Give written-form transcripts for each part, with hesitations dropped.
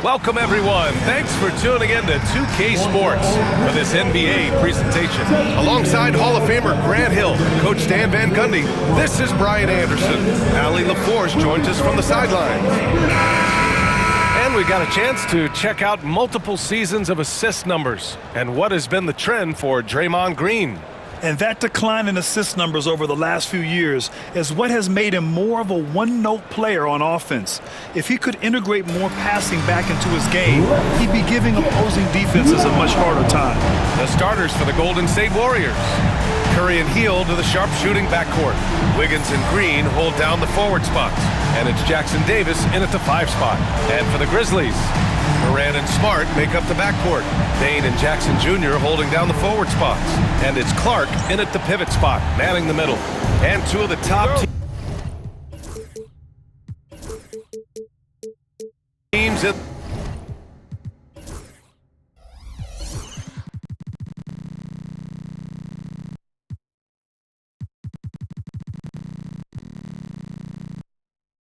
Welcome, everyone. Thanks for tuning in to 2K Sports for this NBA presentation. Alongside Hall of Famer Grant Hill and Coach Dan Van Gundy, this is Brian Anderson. Allie LaForce joins us from the sidelines. And we got a chance to check out multiple seasons of assist numbers and what has been the trend for Draymond Green. And that decline in assist numbers over the last few years is what has made him more of a one-note player on offense. If he could integrate more passing back into his game, he'd be giving opposing defenses a much harder time. The starters for the Golden State Warriors. Curry and Hield to the sharpshooting backcourt. Wiggins and Green hold down the forward spots. And it's Jackson Davis in at the 5 spot. And for the Grizzlies, Moran and Smart make up the backcourt. Dane and Jackson Jr. holding down the forward spots. And it's Clark in at the pivot spot, manning the middle. And two of the top teams in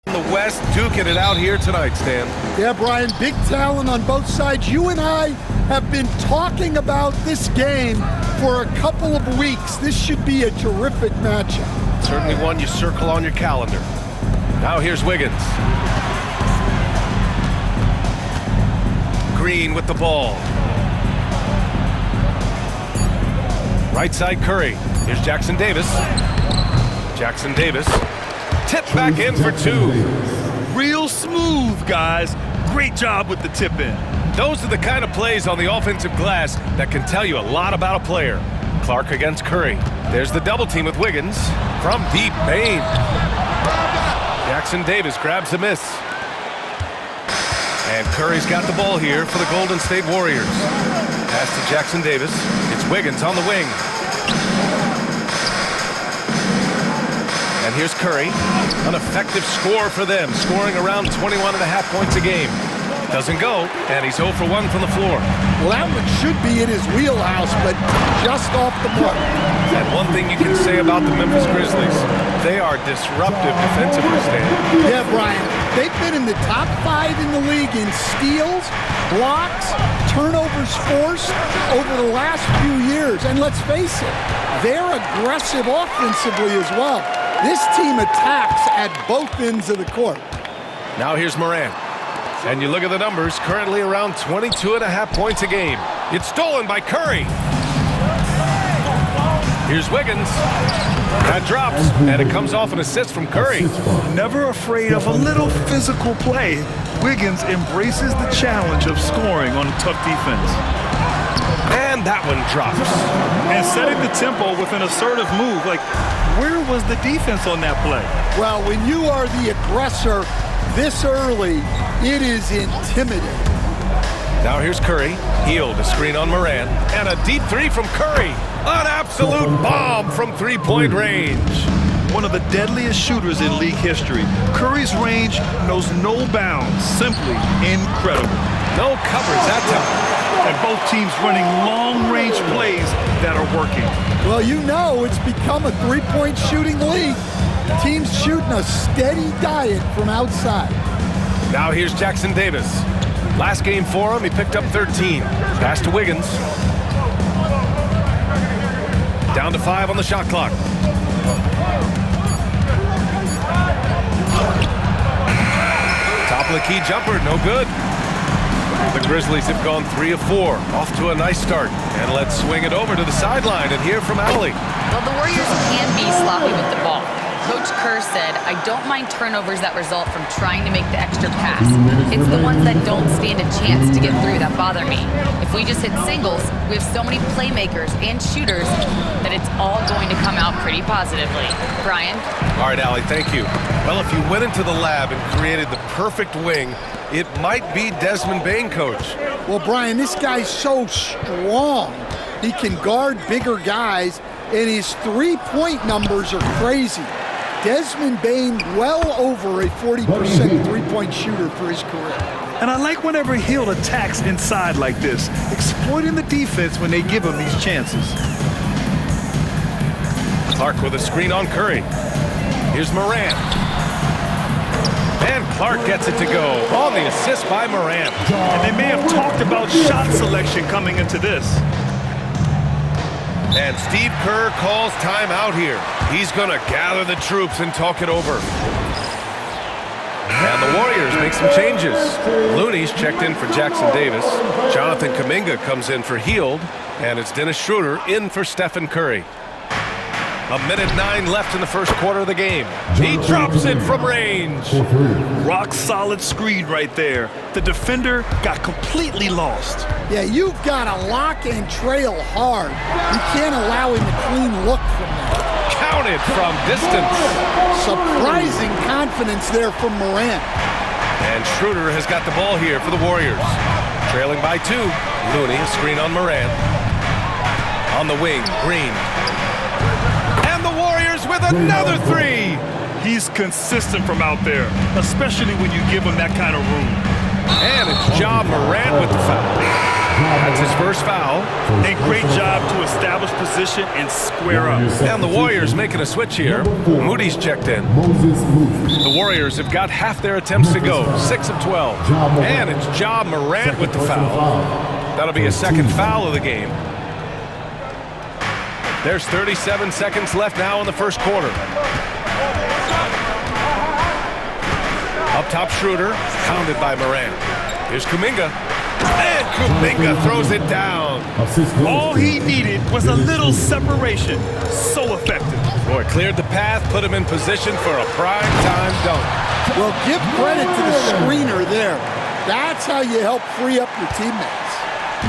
the West duking it out here tonight, Stan. Yeah, Brian, big talent on both sides. You and I have been talking about this game for a couple of weeks. This should be a terrific matchup. Certainly one you circle on your calendar. Now here's Wiggins. Green with the ball. Right side Curry. Here's Jackson Davis. Jackson Davis. Tip back in for two. Real smooth, guys. Great job with the tip in. Those are the kind of plays on the offensive glass that can tell you a lot about a player. Clark against Curry. There's the double team with Wiggins. From deep, Bain. Jackson Davis grabs a miss. And Curry's got the ball here for the Golden State Warriors. Pass to Jackson Davis. It's Wiggins on the wing. And here's Curry. An effective score for them, scoring around 21.5 points a game. Doesn't go, and he's 0 for 1 from the floor. Well, that one should be in his wheelhouse, but just off the mark. And one thing you can say about the Memphis Grizzlies, they are disruptive defensively, Stan. Yeah, Brian, they've been in the top 5 in the league in steals, blocks, turnovers forced over the last few years. And let's face it, they're aggressive offensively as well. This team attacks at both ends of the court. Now here's Moran. And you look at the numbers, currently around 22.5 points a game. It's stolen by Curry. Here's Wiggins. That drops, and it comes off an assist from Curry. Never afraid of a little physical play, Wiggins embraces the challenge of scoring on a tough defense. And that one drops. And setting the tempo with an assertive move. Like, where was the defense on that play? Well, when you are the aggressor this early, it is intimidating. Now here's Curry. Hield, a screen on Moran. And a deep three from Curry. An absolute bomb from three-point range. One of the deadliest shooters in league history. Curry's range knows no bounds. Simply incredible. No coverage that time. And both teams running long-range plays that are working. Well, you know it's become a three-point shooting league. Teams shooting a steady diet from outside. Now here's Jackson Davis. Last game for him, he picked up 13. Pass to Wiggins. Down to 5 on the shot clock. Top of the key jumper, no good. The Grizzlies have gone 3 of 4. Off to a nice start. And let's swing it over to the sideline and hear from Allie. Well, the Warriors can be sloppy with the ball. Coach Kerr said, I don't mind turnovers that result from trying to make the extra pass. It's the ones that don't stand a chance to get through that bother me. If we just hit singles, we have so many playmakers and shooters that it's all going to come out pretty positively. Brian? All right, Allie, thank you. Well, if you went into the lab and created the perfect wing, it might be Desmond Bain, Coach. Well, Brian, this guy's so strong. He can guard bigger guys, and his three-point numbers are crazy. Desmond Bain, well over a 40% three-point shooter for his career. And I like whenever Hield attacks inside like this, exploiting the defense when they give him these chances. Clark with a screen on Curry. Here's Moran. And Clark gets it to go on the assist by Morant. And they may have talked about shot selection coming into this. And Steve Kerr calls timeout here. He's going to gather the troops and talk it over. And the Warriors make some changes. Looney's checked in for Jackson Davis. Jonathan Kuminga comes in for Hield. And it's Dennis Schroeder in for Stephen Curry. 1:09 left in the first quarter of the game. He drops it from range. Rock solid screen right there. The defender got completely lost. Yeah, you've got to lock and trail hard. You can't allow him a clean look from that. Counted from distance. Surprising confidence there from Morant. And Schroeder has got the ball here for the Warriors. Trailing by 2. Looney, a screen on Morant. On the wing, Green. And the Warriors with another 3. He's consistent from out there, especially when you give him that kind of room. And it's Ja Morant with the foul. That's his first foul. A great job to establish position and square up. And the Warriors making a switch here. Moody's checked in. The Warriors have got half their attempts to go, 6 of 12. And it's Ja Morant with the foul. That'll be a second foul of the game. There's 37 seconds left now in the first quarter. Up top, Schroeder, pounded by Morant. Here's Kuminga. And Kuminga throws it down. All he needed was a little separation. So effective. Boy, cleared the path, put him in position for a prime-time dunk. Well, give credit to the screener there. That's how you help free up your teammates.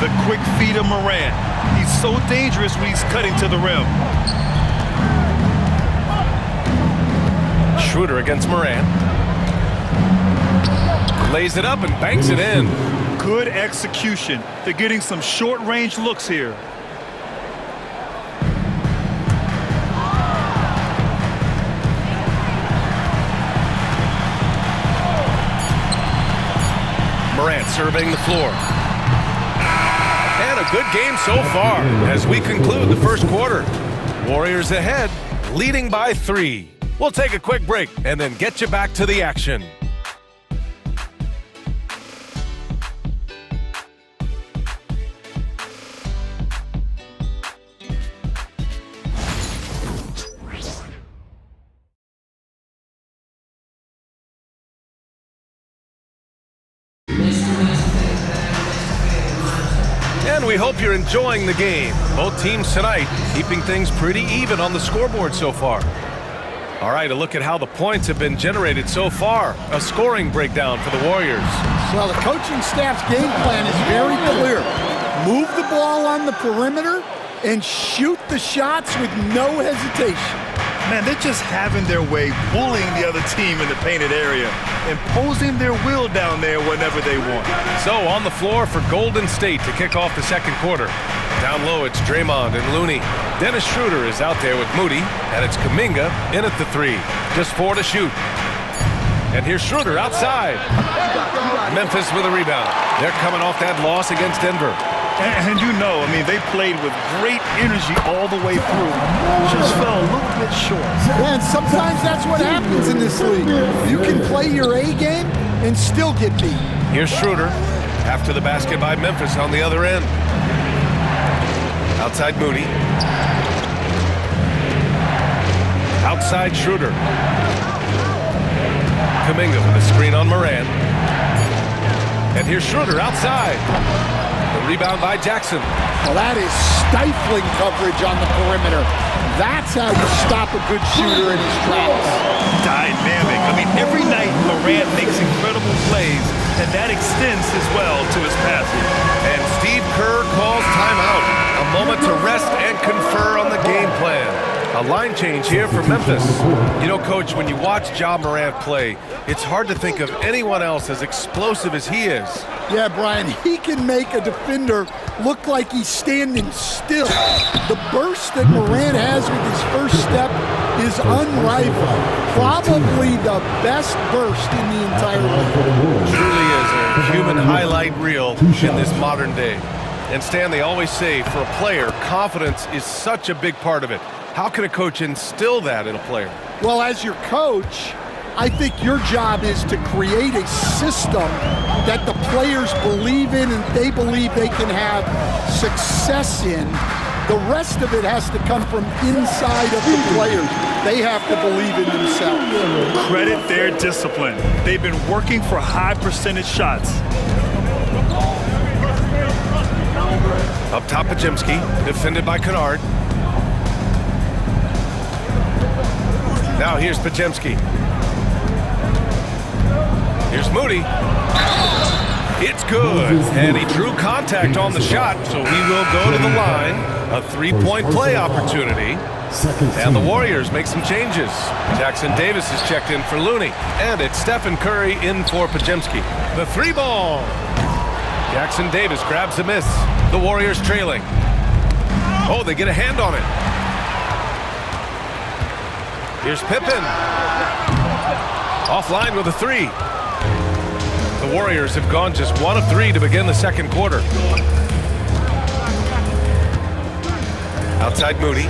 The quick feed of Morant. He's so dangerous when he's cutting to the rim. Schroeder against Morant. Lays it up and banks it in. Good execution. They're getting some short-range looks here. Morant surveying the floor. And a good game so far as we conclude the first quarter. Warriors ahead, leading by 3. We'll take a quick break and then get you back to the action. And we hope you're enjoying the game. Both teams tonight keeping things pretty even on the scoreboard so far. All right, a look at how the points have been generated so far. A scoring breakdown for the Warriors. Well, the coaching staff's game plan is very clear. Move the ball on the perimeter and shoot the shots with no hesitation. Man, they're just having their way, bullying the other team in the painted area, imposing their will down there whenever they want. So on the floor for Golden State to kick off the second quarter. Down low, it's Draymond and Looney. Dennis Schroeder is out there with Moody, and it's Kuminga in at the 3. Just 4 to shoot. And here's Schroeder outside. Memphis with a rebound. They're coming off that loss against Denver. And you know, I mean, they played with great energy all the way through. Just fell a little bit short. And sometimes that's what happens in this league. You can play your A game and still get beat. Here's Schroeder. After the basket by Memphis on the other end. Outside Moody. Outside Schroeder. Kuminga with a screen on Morant. And here's Schroeder outside. The rebound by Jackson. Well, that is stifling coverage on the perimeter. That's how you stop a good shooter in his tracks. Dynamic. I mean, every night Morant makes incredible plays, and that extends as well to his passing. And Steve Kerr calls timeout. A moment to rest and confer on the game plan. A line change here for Memphis. You know, Coach, when you watch Ja Morant play, it's hard to think of anyone else as explosive as he is. Yeah, Brian, he can make a defender look like he's standing still. The burst that Morant has with his first step is unrivaled. Probably the best burst in the entire league. Truly is a human highlight reel in this modern day. And Stan, they always say, for a player, confidence is such a big part of it. How can a coach instill that in a player? Well, as your coach, I think your job is to create a system that the players believe in and they believe they can have success in. The rest of it has to come from inside of the players. They have to believe in themselves. Credit their discipline. They've been working for high percentage shots. Up top, Pajemski, defended by Kennard. Now here's Pajemski. Here's Moody. It's good, and he drew contact on the shot, so he will go to the line. A three-point play opportunity. And the Warriors make some changes. Jackson Davis is checked in for Looney, and it's Stephen Curry in for Pajemski. The three ball. Jackson Davis grabs a miss. The Warriors trailing. Oh, they get a hand on it. Here's Pippen. Offline with a three. The Warriors have gone just 1 of 3 to begin the second quarter. Outside Moody.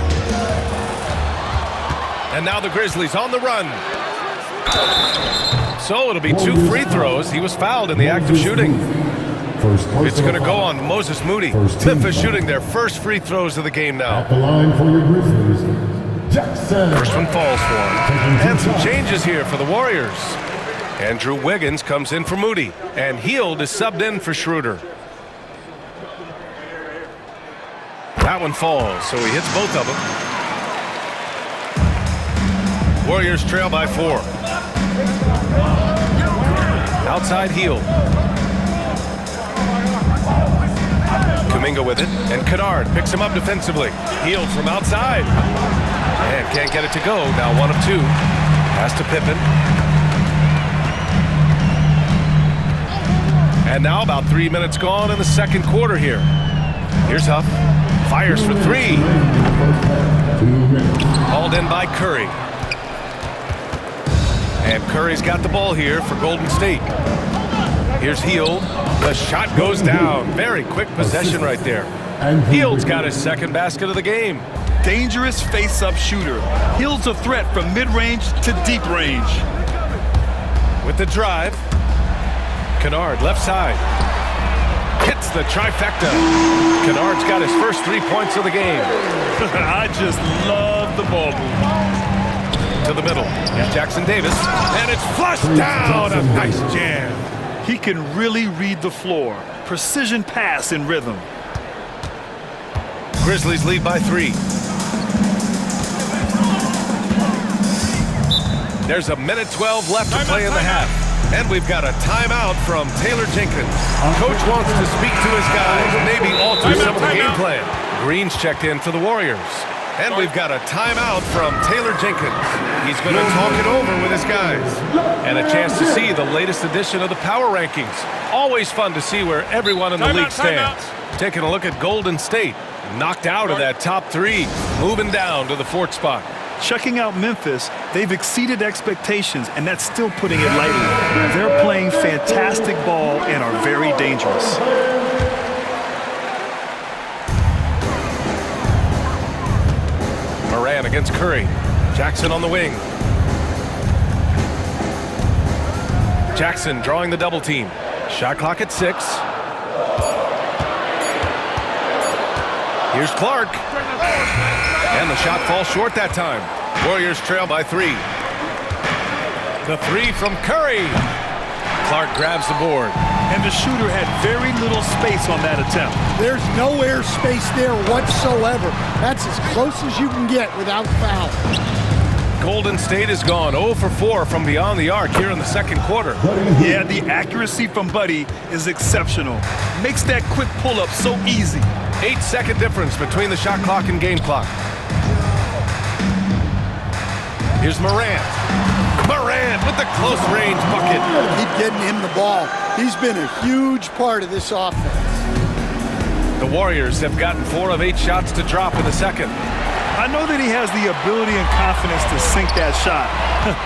And now the Grizzlies on the run. So it'll be 2 free throws. He was fouled in the act of shooting. It's going to go on Moses Moody. Memphis shooting their first free throws of the game now. At the line for your Grizzlies, Jackson. First one falls for him. And some changes here for the Warriors. Andrew Wiggins comes in for Moody. And Hield is subbed in for Schroeder. That one falls, so he hits both of them. Warriors trail by 4. Outside Hield. Kuminga with it, and Kennard picks him up defensively. Hield from outside. And can't get it to go. Now 1 of 2. Pass to Pippen. And now about 3 minutes gone in the second quarter here. Here's Huff. Fires for 3. Hauled in by Curry. And Curry's got the ball here for Golden State. Here's Hield. The shot goes down. Very quick possession right there. Hield's got his second basket of the game. Dangerous face-up shooter. Hield's a threat from mid-range to deep range. With the drive. Kennard, left side. Hits the trifecta. Kennard's got his first 3 points of the game. I just love the ball move. To the middle. Here's Jackson Davis. And it's flushed down. A nice jam. He can really read the floor. Precision pass in rhythm. Grizzlies lead by 3. There's 1:12 left to play in the half. And we've got a timeout from Taylor Jenkins. Coach wants to speak to his guys, maybe alter some of the game plan. Green's checked in for the Warriors. And we've got a timeout from Taylor Jenkins. He's going to talk it over with his guys. And a chance to see the latest edition of the power rankings. Always fun to see where everyone in the league stands. Taking a look at Golden State. Knocked out of that top 3. Moving down to the 4th spot. Checking out Memphis, they've exceeded expectations, and that's still putting it lightly. They're playing fantastic ball and are very dangerous. Moran against Curry. Jackson on the wing. Jackson drawing the double team. Shot clock at 6. Here's Clark. And the shot falls short that time. Warriors trail by 3. The 3 from Curry. Clark grabs the board. And the shooter had very little space on that attempt. There's no air space there whatsoever. That's as close as you can get without foul. Golden State has gone 0 for 4 from beyond the arc here in the second quarter. Yeah, the accuracy from Buddy is exceptional. Makes that quick pull-up so easy. 8-second difference between the shot clock and game clock. Here's Morant. Morant with the close-range bucket. Keep getting him the ball. He's been a huge part of this offense. The Warriors have gotten 4 of 8 shots to drop in the second. I know that he has the ability and confidence to sink that shot,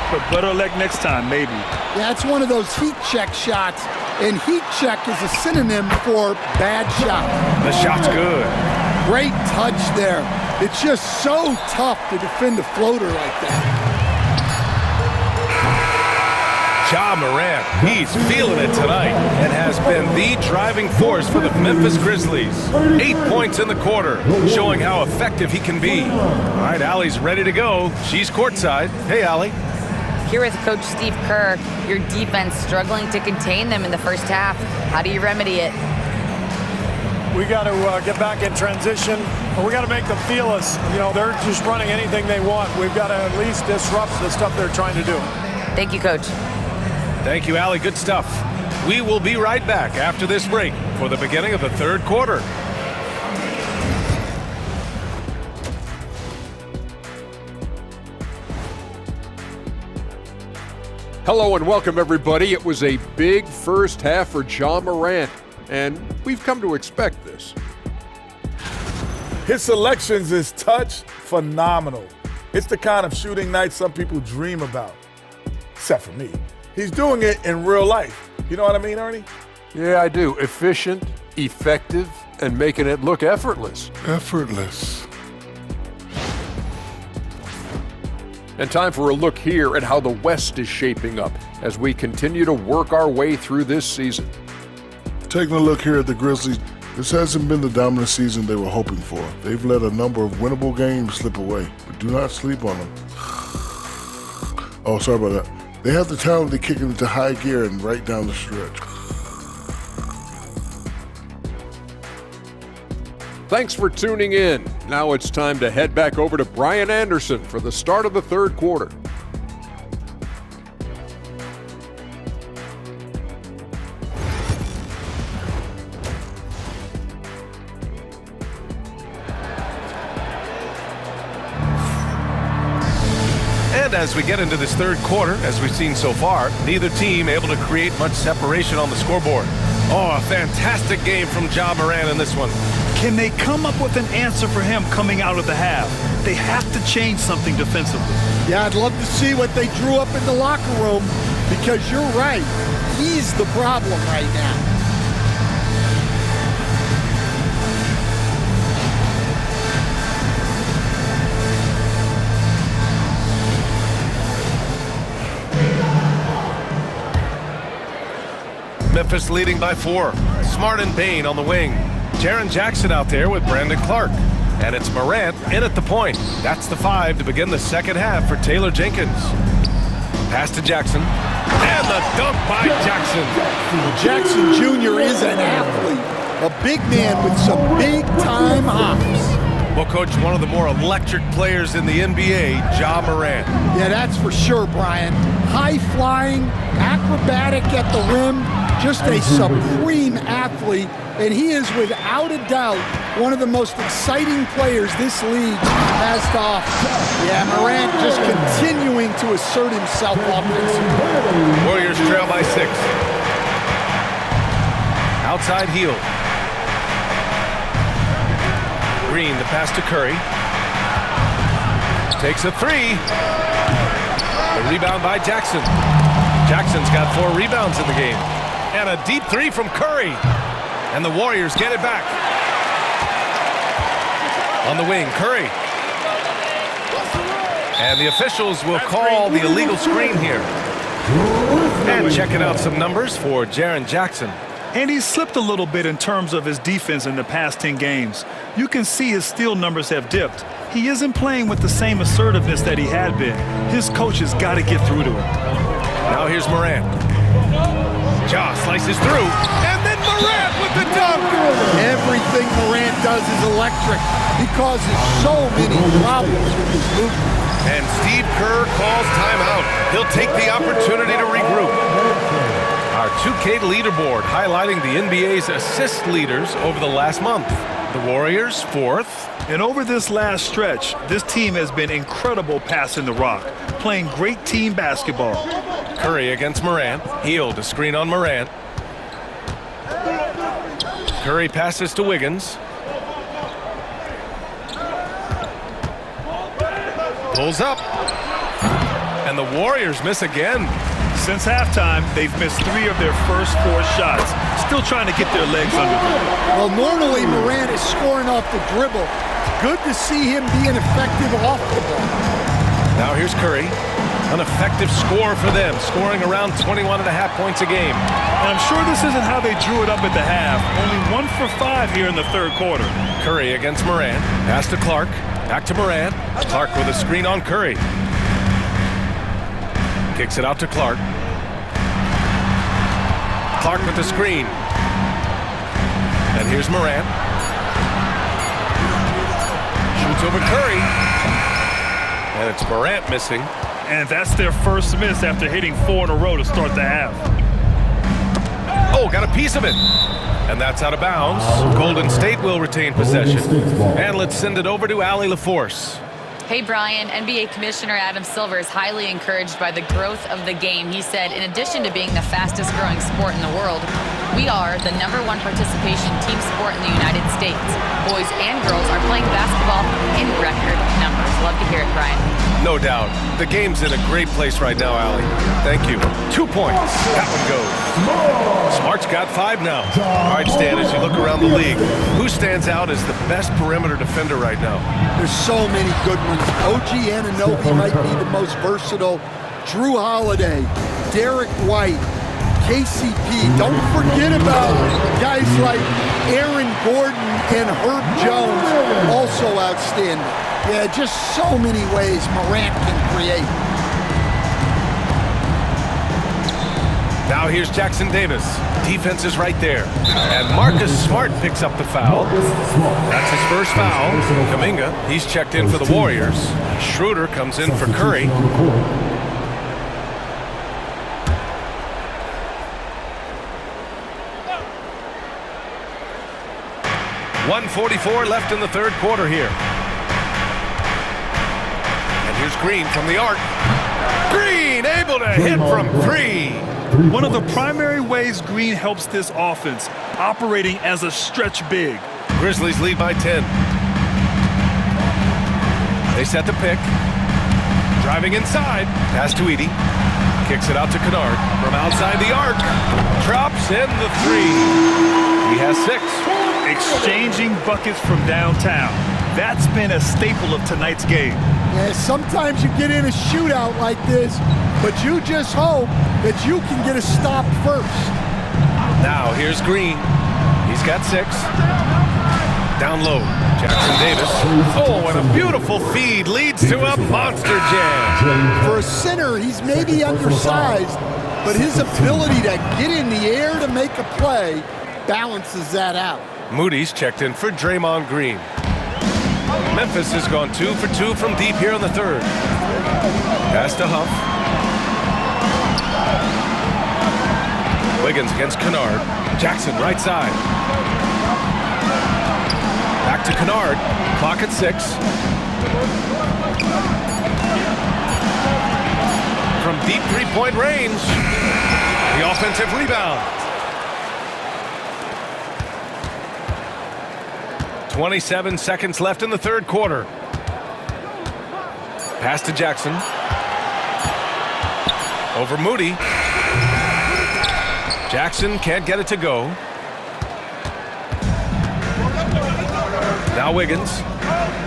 but better luck next time, maybe. Yeah, it's one of those heat check shots, and heat check is a synonym for bad shot. The shot's good. Great touch there. It's just so tough to defend a floater like that. Ja Morant, he's feeling it tonight and has been the driving force for the Memphis Grizzlies. 8 points in the quarter, showing how effective he can be. All right, Allie's ready to go. She's courtside. Hey, Allie. Here with Coach Steve Kerr, your defense struggling to contain them in the first half. How do you remedy it? We got to get back in transition, and we got to make them feel us. You know, they're just running anything they want. We've got to at least disrupt the stuff they're trying to do. Thank you, Coach. Thank you, Allie. Good stuff. We will be right back after this break for the beginning of the third quarter. Hello and welcome, everybody. It was a big first half for Ja Morant, and we've come to expect this. His selections is touch phenomenal. It's the kind of shooting night some people dream about, except for me. He's doing it in real life. You know what I mean, Ernie? Yeah, I do. Efficient, effective, and making it look effortless. Effortless. And time for a look here at how the West is shaping up as we continue to work our way through this season. Taking a look here at the Grizzlies, this hasn't been the dominant season they were hoping for. They've let a number of winnable games slip away, but do not sleep on them. Oh, sorry about that. They have the talent to kick it into high gear and right down the stretch. Thanks for tuning in. Now it's time to head back over to Brian Anderson for the start of the third quarter. And as we get into this third quarter, as we've seen so far, neither team able to create much separation on the scoreboard. Oh, a fantastic game from Ja Morant in this one. Can they come up with an answer for him coming out of the half? They have to change something defensively. Yeah, I'd love to see what they drew up in the locker room, because you're right. He's the problem right now. Memphis leading by 4. Smart and Bain on the wing. Jaren Jackson out there with Brandon Clark. And it's Morant in at the point. That's the 5 to begin the second half for Taylor Jenkins. Pass to Jackson. And the dunk by Jackson. Jackson Jr. is an athlete. A big man with some big-time hops. Well, Coach, one of the more electric players in the NBA, Ja Morant. Yeah, that's for sure, Brian. High-flying, acrobatic at the rim, just a supreme athlete, and he is without a doubt one of the most exciting players this league has to offer. Yeah, Morant just continuing to assert himself offensively. Warriors trail by 6. Outside heel. Green, the pass to Curry. Takes a 3. The rebound by Jackson. Jackson's got 4 rebounds in the game. And a deep 3 from Curry. And the Warriors get it back. On the wing, Curry. And the officials will call the illegal screen here. And checking out some numbers for Jaren Jackson. And he's slipped a little bit in terms of his defense in the past 10 games. You can see his steal numbers have dipped. He isn't playing with the same assertiveness that he had been. His coach has got to get through to him. Now here's Morant. Ja slices through, and then Morant with the dunk! Everything Morant does is electric. He causes so many problems with his movement. And Steve Kerr calls timeout. He'll take the opportunity to regroup. Our 2K leaderboard highlighting the NBA's assist leaders over the last month. The Warriors, 4th. And over this last stretch, this team has been incredible passing the rock, playing great team basketball. Curry against Morant. Heel to screen on Morant. Curry passes to Wiggins. Pulls up. And the Warriors miss again. Since halftime, they've missed 3 of their first 4 shots. Still trying to get their legs under them. Well, normally Morant is scoring off the dribble. Good to see him being effective off the ball. Now here's Curry. An effective score for them, scoring around 21.5 points a game. And I'm sure this isn't how they drew it up at the half. Only 1 for 5 here in the third quarter. Curry against Morant. Pass to Clark. Back to Morant. Clark with a screen on Curry. Kicks it out to Clark. Clark with the screen. And here's Morant. Shoots over Curry. And it's Morant missing. And that's their first miss after hitting 4 in a row to start the half. Oh, got a piece of it. And that's out of bounds. Golden State will retain possession. And let's send it over to Allie LaForce. Hey, Brian, NBA Commissioner Adam Silver is highly encouraged by the growth of the game. He said, in addition to being the fastest growing sport in the world, we are the #1 participation team sport in the United States. Boys and girls are playing basketball in record numbers. Love to hear it, Brian. No doubt. The game's in a great place right now, Allie. Thank you. 2 points. That one goes. Smart's got 5 now. All right, Stan, as you look around the league, who stands out as the best perimeter defender right now? There's so many good ones. OG Anunoby might be the most versatile. Drew Holiday, Derek White, KCP. Don't forget about guys like Aaron Gordon and Herb Jones, also outstanding. Yeah, just so many ways Morant can create. Now here's Jackson Davis. Defense is right there. And Marcus Smart picks up the foul. That's his first foul. Kuminga, he's checked in for the Warriors. Schroeder comes in for Curry. .144 left in the third quarter here. And here's Green from the arc. Green able to hit from 3. One of the primary ways Green helps this offense, operating as a stretch big. Grizzlies lead by 10. They set the pick. Driving inside. Pass to Edey. Kicks it out to Kennard. From outside the arc. Drops in the 3. He has 6. Exchanging buckets from downtown. That's been a staple of tonight's game. Yeah, sometimes you get in a shootout like this, but you just hope that you can get a stop first. Now here's Green. He's got 6. Down low. Jackson Davis. Oh, and a beautiful feed leads to a monster jam. For a center, he's maybe undersized, but his ability to get in the air to make a play balances that out. Moody's checked in for Draymond Green. Memphis has gone 2 for 2 from deep here in the third. Pass to Huff. Wiggins against Kennard. Jackson right side. Back to Kennard. Clock at 6. From deep three-point range. The offensive rebound. 27 seconds left in the third quarter. Pass to Jackson. Over Moody. Jackson can't get it to go. Now Wiggins.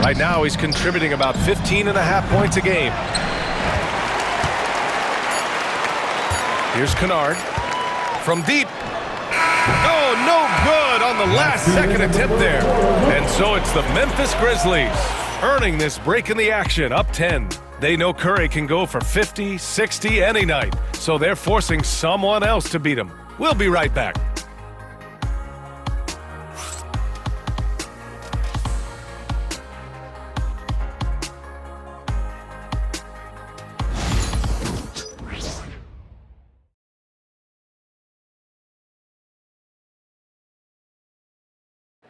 Right now he's contributing about 15.5 points a game. Here's Kennard. From deep. Oh, no good on the last second attempt there. And so it's the Memphis Grizzlies earning this break in the action, up 10. They know Curry can go for 50, 60 any night, so they're forcing someone else to beat him. We'll be right back.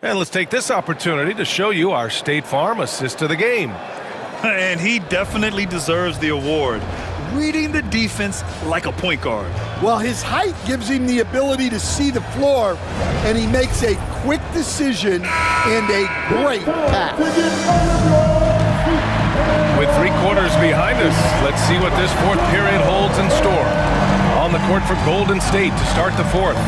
And let's take this opportunity to show you our State Farm assist to the game. And he definitely deserves the award. Reading the defense like a point guard. Well, his height gives him the ability to see the floor, and he makes a quick decision and a great pass. With 3 quarters behind us, let's see what this fourth period holds in store. On the court for Golden State to start the fourth.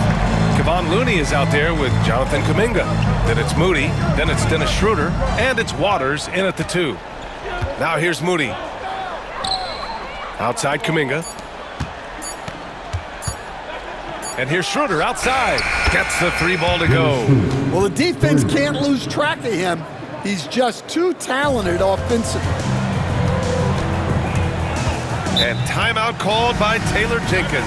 Kevon Looney is out there with Jonathan Kuminga. Then it's Moody, then it's Dennis Schroeder, and it's Waters in at the 2. Now here's Moody. Outside Kuminga. And here's Schroeder outside. Gets the 3 ball to go. Well, the defense can't lose track of him. He's just too talented offensively. And timeout called by Taylor Jenkins.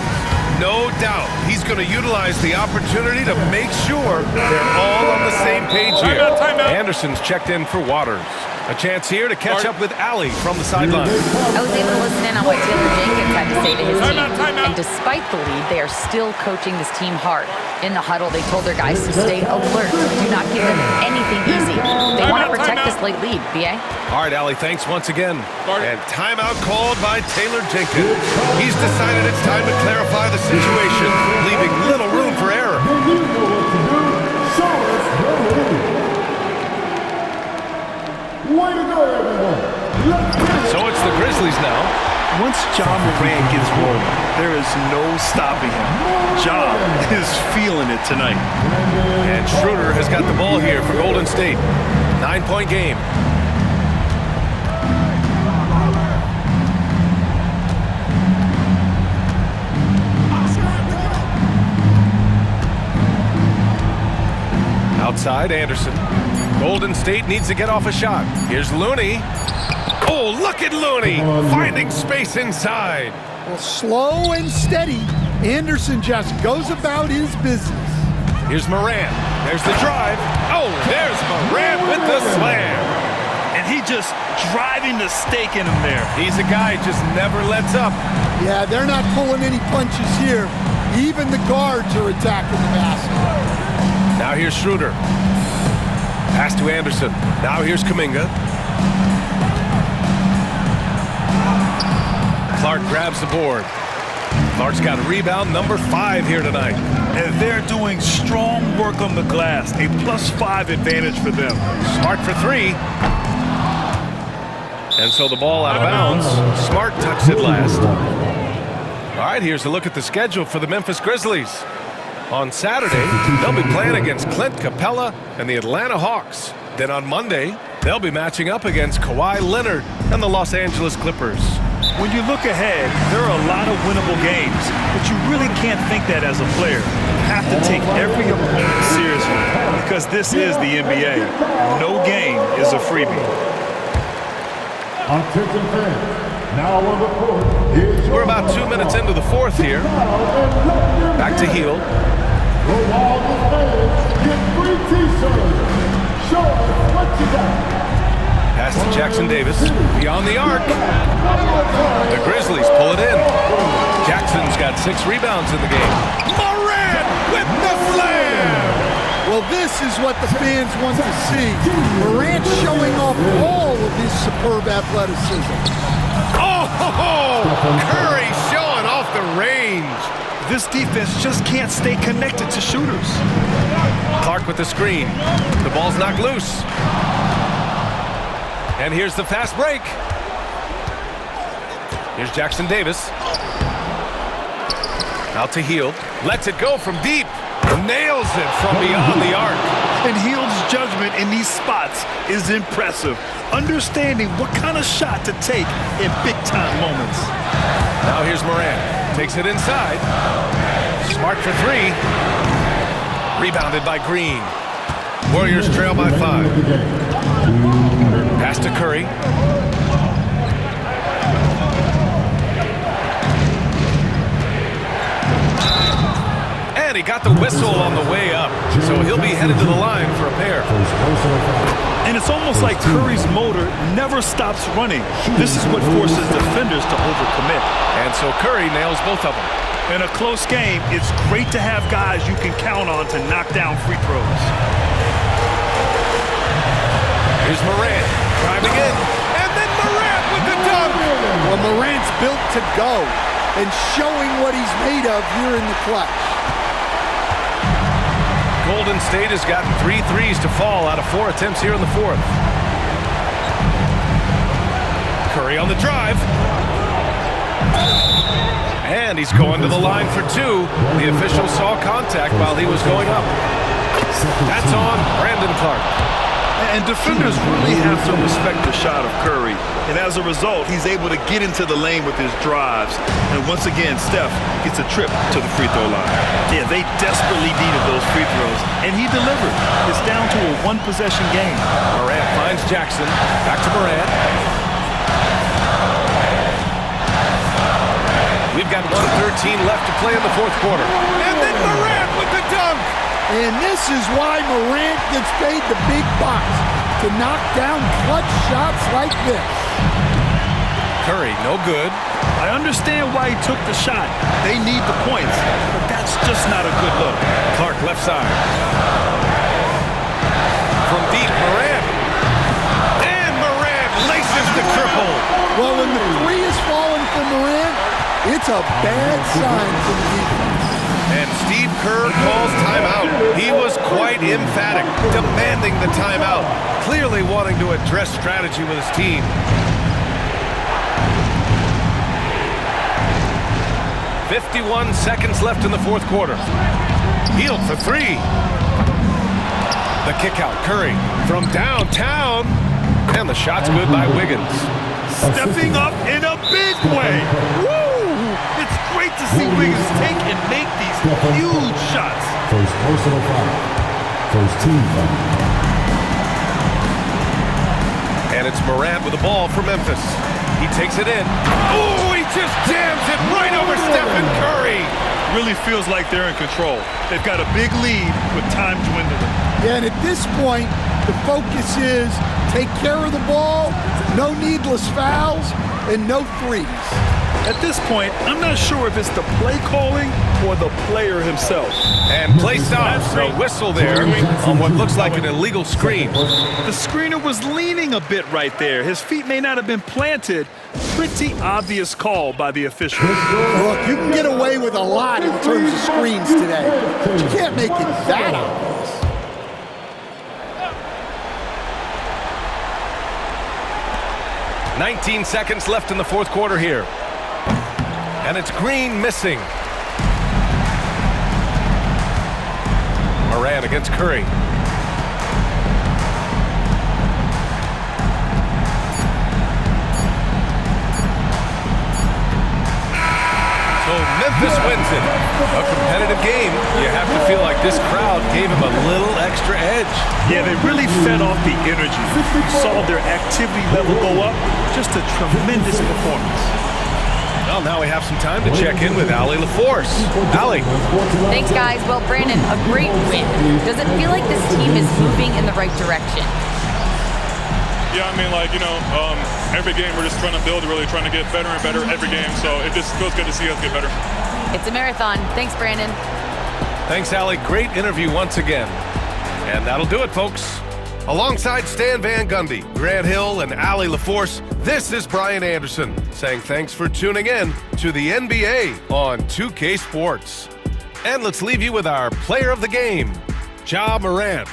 No doubt he's going to utilize the opportunity to make sure they're all on the same page here. Anderson's checked in for Waters. A chance here to catch up with Allie from the sideline. I was able to listen in on what Taylor Jenkins had to say to his team. And despite the lead, they are still coaching this team hard. In the huddle, they told their guys to stay alert. Do not give them anything easy. They want to protect this late lead, BA. All right, Allie, thanks once again. And timeout called by Taylor Jenkins. He's decided it's time to clarify the situation, leaving little room for error. Way to go, everyone. So it's the Grizzlies now. Once John Morant gets rolling, there is no stopping him. John is feeling it tonight. And Schroeder has got the ball here for Golden State. 9-point game. Outside, Anderson. Golden State needs to get off a shot. Here's Looney. Oh, look at Looney finding space inside. Well, slow and steady, Anderson just goes about his business. Here's Morant. There's the drive. Oh, there's Morant with the slam. And he just driving the stake in him there. He's a guy who just never lets up. Yeah, they're not pulling any punches here. Even the guards are attacking the basket. Now here's Schroeder. Pass to Anderson. Now here's Kuminga. Clark grabs the board. Clark's got rebound number 5 here tonight. And they're doing strong work on the glass. A +5 advantage for them. Smart for 3. And so the ball out of bounds. Smart tucks it last. All right, here's a look at the schedule for the Memphis Grizzlies. On Saturday, they'll be playing against Clint Capella and the Atlanta Hawks. Then on Monday, they'll be matching up against Kawhi Leonard and the Los Angeles Clippers. When you look ahead, there are a lot of winnable games, but you really can't think that as a player. You have to take every opponent seriously because this is the NBA. No game is a freebie. Attention fans, now on the court is We're about 2 minutes into the fourth here. Back to Hield. Go all the fans, get free t-shirts. Show us what you got. Pass to Jackson Davis. Beyond the arc. The Grizzlies pull it in. Jackson's got 6 rebounds in the game. Morant with the slam! Well, this is what the fans want to see. Morant showing off all of his superb athleticism. Oh, Curry showing off the range. This defense just can't stay connected to shooters. Clark with the screen. The ball's knocked loose. And here's the fast break. Here's Jackson Davis. Out to Hield. Lets it go from deep. Nails it from beyond the arc. And Hield's judgment in these spots is impressive. Understanding what kind of shot to take in big-time moments. Now here's Morant. Takes it inside. Smart for 3. Rebounded by Green. Warriors trail by 5. Pass to Curry. And he got the whistle on the way up, so he'll be headed to the line for a pair. And it's almost like Curry's motor never stops running. This is what forces defenders to overcommit. And so Curry nails both of them. In a close game, it's great to have guys you can count on to knock down free throws. Here's Morant driving in, and then Morant with the dunk. Well, Morant's built to go and showing what he's made of here in the clutch. Golden State has gotten 3 threes to fall out of 4 attempts here in the fourth. Curry on the drive. And he's going to the line for 2. The official saw contact while he was going up. That's on Brandon Clark. And defenders really have to respect the shot of Curry. And as a result, he's able to get into the lane with his drives. And once again, Steph gets a trip to the free throw line. Yeah, they desperately needed those free throws, and he delivered. It's down to a one-possession game. Morant finds Jackson. Back to Morant. We've got 1:13 left to play in the fourth quarter. And then Morant with the dunk. And this is why Morant gets paid the big bucks, to knock down clutch shots like this. Curry, no good. I understand why he took the shot. They need the points, but that's just not a good look. Clark left side. From deep, Morant. And Morant laces the triple. Well, when the three is falling for Morant, it's a bad sign for the defense. And Steve Kerr calls timeout. He was quite emphatic, demanding the timeout, clearly wanting to address strategy with his team. "51 seconds left in the fourth quarter. Hield for three. The kick out, Curry from downtown. And the shot's good by Wiggins. Stepping up in a big way. Woo! It's great to see Wiggins take and make these huge shots. First personal foul. First team foul. And it's Morant with the ball for Memphis. He takes it in. Oh, he just jams it right over Stephen Curry. Really feels like they're in control. They've got a big lead with time dwindling. Yeah, and at this point, the focus is take care of the ball, no needless fouls, and no threes. At this point, I'm not sure if it's the play calling or the player himself. And play stops. A whistle there on what looks like an illegal screen. The screener was leaning a bit right there. His feet may not have been planted. Pretty obvious call by the official. Look, you can get away with a lot in terms of screens today, but you can't make it that obvious. "19 seconds left in the fourth quarter here. And it's Green missing. Morant against Curry. So Memphis wins it. A competitive game. You have to feel like this crowd gave him a little extra edge. Yeah, they really fed off the energy. Saw their activity level go up. Just a tremendous performance. Well, now we have some time to check in with Allie LaForce. Allie. Thanks, guys. Well, Brandon, a great win. Does it feel like this team is moving in the right direction? Yeah, I mean, every game we're just trying to build, really trying to get better and better every game. So it just feels good to see us get better. It's a marathon. Thanks, Brandon. Thanks, Allie. Great interview once again. And that'll do it, folks. Alongside Stan Van Gundy, Grant Hill, and Allie LaForce, this is Brian Anderson saying thanks for tuning in to the NBA on 2K Sports. And let's leave you with our player of the game, Ja Morant.